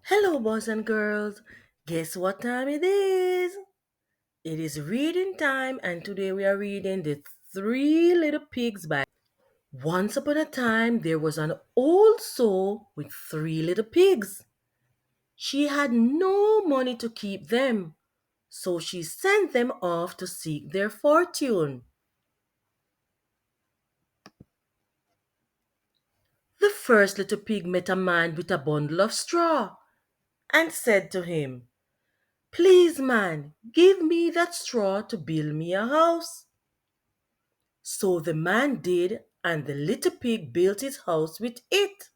Hello, boys and girls. Guess what time it is? It is reading time, and today we are reading The Three Little Pigs by. Once upon a time, there was an old soul with three little pigs. She had no money to keep them, so she sent them off to seek their fortune. The first little pig met a man with a bundle of straw and said to him, "Please, man, give me that straw to build me a house." So the man did, and the little pig built his house with it.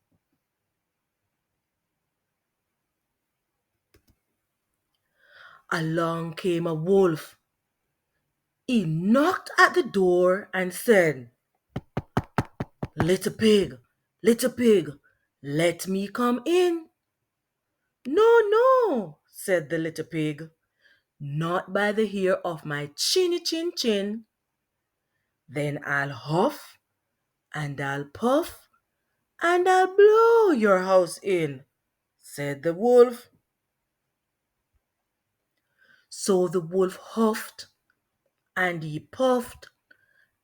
Along came a wolf. He knocked at the door and said, little pig, let me come in." "No, no," said the little pig, "not by the hair of my chinny chin chin." "Then I'll huff and I'll puff and I'll blow your house in," said the wolf. So the wolf huffed and he puffed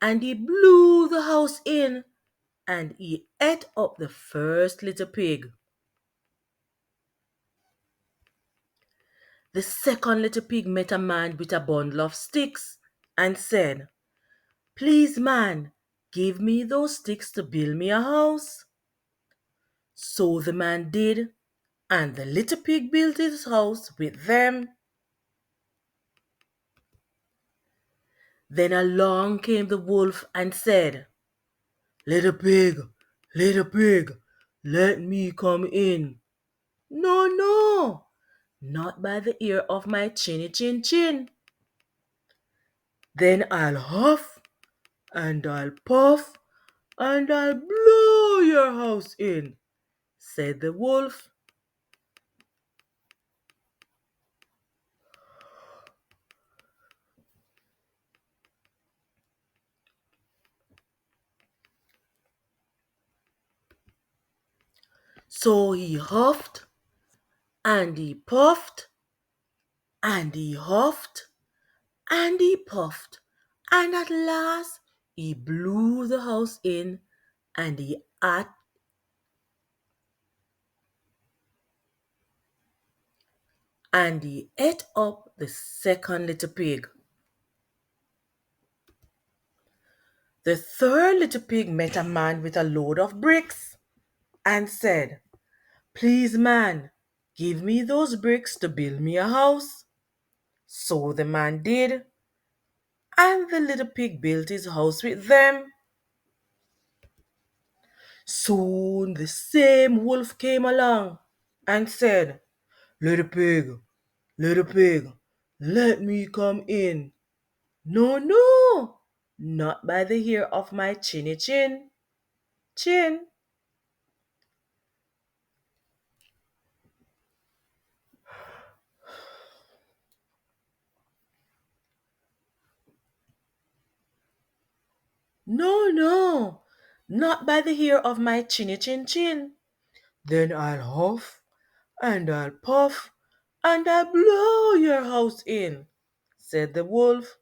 and he blew the house in and he ate up the first little pig. The second little pig met a man with a bundle of sticks and said, "Please, man, give me those sticks to build me a house." So the man did, and the little pig built his house with them. Then along came the wolf and said, little pig, let me come in." "No, no, not by the ear of my chinny chin chin." "Then I'll huff and I'll puff and I'll blow your house in," said the wolf. So he huffed and he puffed and he huffed and he puffed, and at last he blew the house in and he ate up the second little pig. The third little pig met a man with a load of bricks and said, "Please, man, give me those bricks to build me a house." So the man did, and the little pig built his house with them. Soon the same wolf came along and said, little pig, let me come in." "No, no, not by the hair of my chinny chin." "No, no, not by the hair of my chinny chin." "Then I'll huff and I'll puff and I'll blow your house in," said the wolf.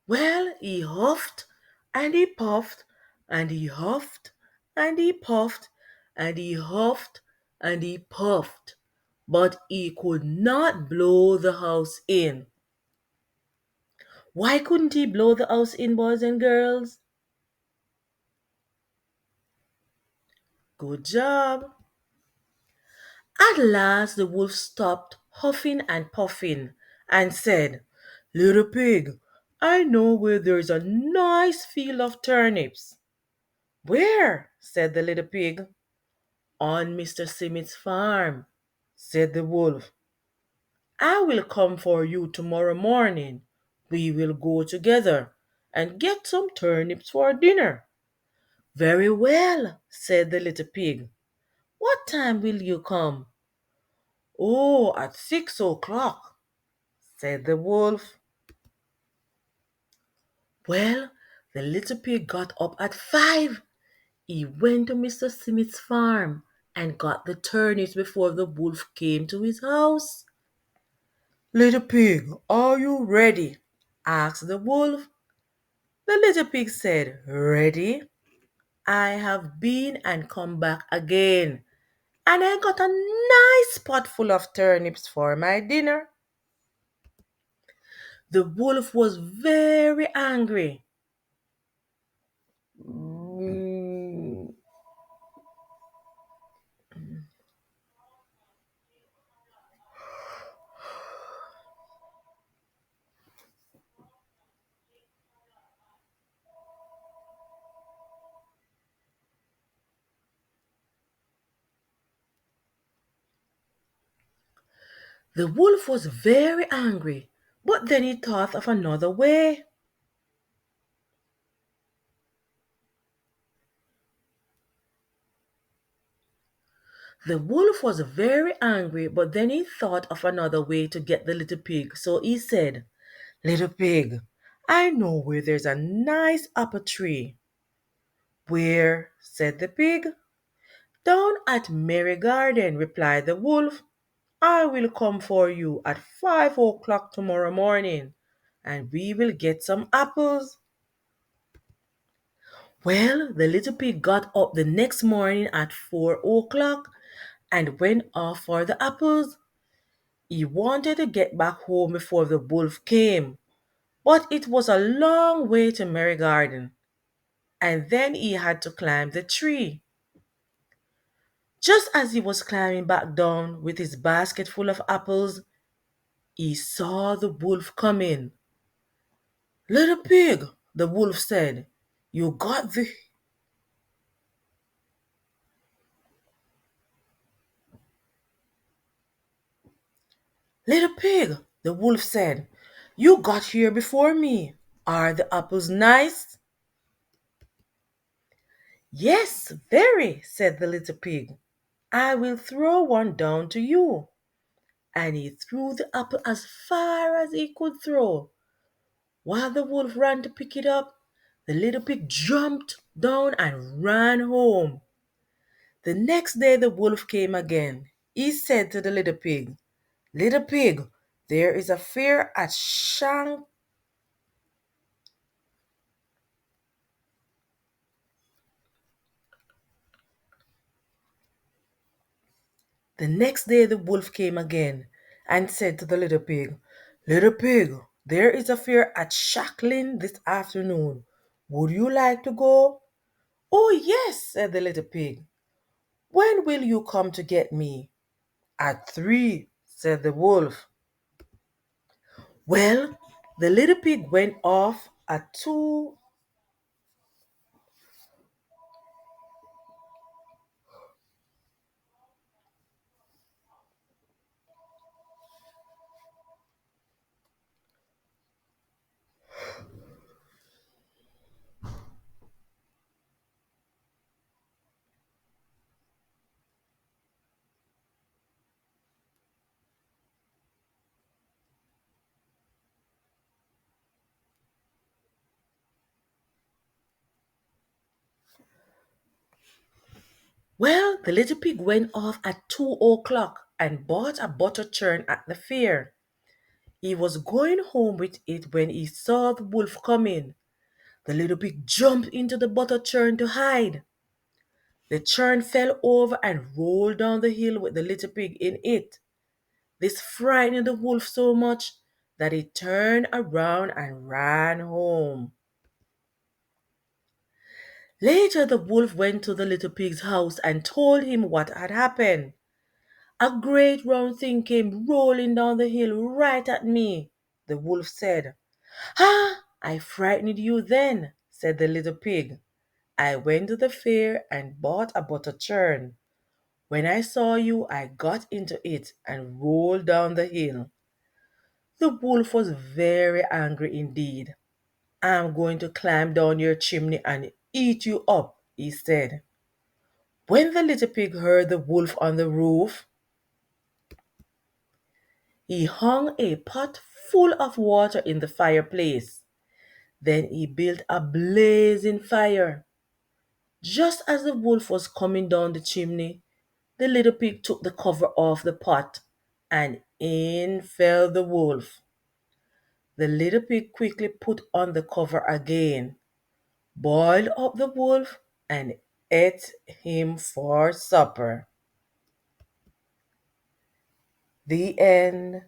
Well, he huffed and he puffed and he huffed and he puffed and he huffed and he puffed, but he could not blow the house in. Why couldn't he blow the house in, boys and girls? Good job. At last the wolf stopped huffing and puffing and said, "Little pig, I know where there's a nice field of turnips." "Where?" said the little pig. "On Mr. Simmet's farm," said the wolf. "I will come for you tomorrow morning. We will go together and get some turnips for dinner." "Very well," said the little pig. "What time will you come?" "Oh, at 6 o'clock," said the wolf. Well, The little pig got up at 5. He went to Mr. Smith's farm and got the turnips before the wolf came to his house. "Little pig, are you ready?" asked the wolf. The little pig said, "Ready? I have been and come back again, and I got a nice pot full of turnips for my dinner." The wolf was very angry. Mm. The wolf was very angry, but then he thought of another way. The wolf was very angry, but then he thought of another way to get the little pig. So he said, "Little pig, I know where there's a nice apple tree." "Where?" said the pig. "Down at Merry Garden," replied the wolf. "I will come for you at 5 o'clock tomorrow morning, and we will get some apples." Well, the little pig got up the next morning at 4 o'clock and went off for the apples. He wanted to get back home before the wolf came, but it was a long way to Merry Garden, and then he had to climb the tree. Just as he was climbing back down with his basket full of apples, he saw the wolf coming. "Little pig," the wolf said, "you got the Little pig," the wolf said, "you got here before me. Are the apples nice?" "Yes, very," said the little pig. "I will throw one down to you." And he threw the apple as far as he could throw. While the wolf ran to pick it up, the little pig jumped down and ran home. The next day the wolf came again. He said to the little pig, "Little pig, there is a fair at Shank." The next day the wolf came again and said to the little pig, "Little pig, there is a fair at Shacklin this afternoon. Would you like to go?" "Oh, yes," said the little pig. "When will you come to get me?" "At 3," said the wolf. Well, the little pig went off at 2. Well, the little pig went off at 2 o'clock and bought a butter churn at the fair. He was going home with it when he saw the wolf coming. The little pig jumped into the butter churn to hide. The churn fell over and rolled down the hill with the little pig in it. This frightened the wolf so much that he turned around and ran home. Later, the wolf went to the little pig's house and told him what had happened. "A great round thing came rolling down the hill right at me," the wolf said. "Ah, I frightened you then," said the little pig. "I went to the fair and bought a butter churn. When I saw you, I got into it and rolled down the hill." The wolf was very angry indeed. "I'm going to climb down your chimney and eat you up," he said. When the little pig heard the wolf on the roof, he hung a pot full of water in the fireplace. Then he built a blazing fire. Just as the wolf was coming down the chimney, the little pig took the cover off the pot, and in fell the wolf. The little pig quickly put on the cover again, boiled up the wolf, and ate him for supper. The end.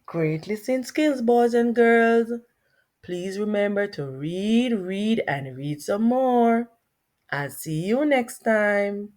Great listening skills, boys and girls. Please remember to read, read, and read some more. I'll see you next time.